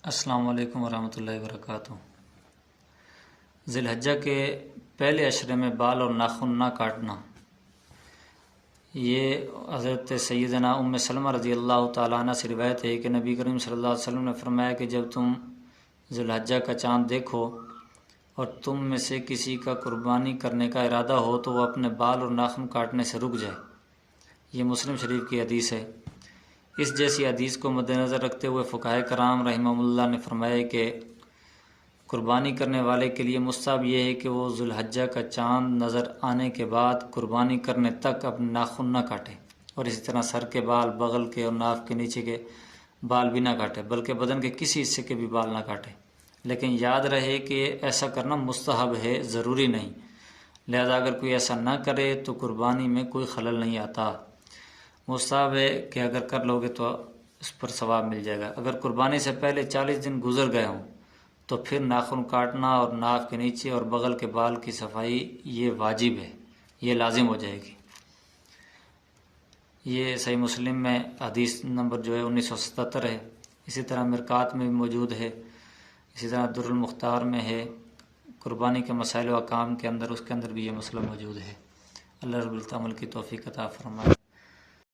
السلام علیکم ورحمۃ اللہ وبرکاتہ۔ ذی الحجہ کے پہلے عشرے میں بال اور ناخن نہ کاٹنا، یہ حضرت سیدنا ام سلمہ رضی اللہ تعالیٰ عنہ سے روایت ہے کہ نبی کریم صلی اللہ علیہ وسلم نے فرمایا کہ جب تم ذی الحجہ کا چاند دیکھو اور تم میں سے کسی کا قربانی کرنے کا ارادہ ہو تو وہ اپنے بال اور ناخن کاٹنے سے رک جائے۔ یہ مسلم شریف کی حدیث ہے۔ اس جیسی حدیث کو مد نظر رکھتے ہوئے فقہائے کرام رحمہ اللہ نے فرمایا کہ قربانی کرنے والے کے لیے مستحب یہ ہے کہ وہ ذی الحجہ کا چاند نظر آنے کے بعد قربانی کرنے تک اپنے ناخن نہ کاٹے، اور اسی طرح سر کے بال، بغل کے اور ناف کے نیچے کے بال بھی نہ کاٹے، بلکہ بدن کے کسی حصے کے بھی بال نہ کاٹے۔ لیکن یاد رہے کہ ایسا کرنا مستحب ہے، ضروری نہیں، لہذا اگر کوئی ایسا نہ کرے تو قربانی میں کوئی خلل نہیں آتا۔ مستحب ہے کہ اگر کر لو گے تو اس پر ثواب مل جائے گا۔ اگر قربانی سے پہلے 40 دن گزر گئے ہوں تو پھر ناخن کاٹنا اور ناف کے نیچے اور بغل کے بال کی صفائی یہ واجب ہے، یہ لازم ہو جائے گی۔ یہ صحیح مسلم میں حدیث نمبر 1977 ہے، اسی طرح مرقات میں بھی موجود ہے، اسی طرح در المختار میں ہے، قربانی کے مسائل و احکام کے اندر، اس کے اندر بھی یہ مسئلہ موجود ہے۔ اللہ رب العزت عمل کی توفیق عطا فرمائے۔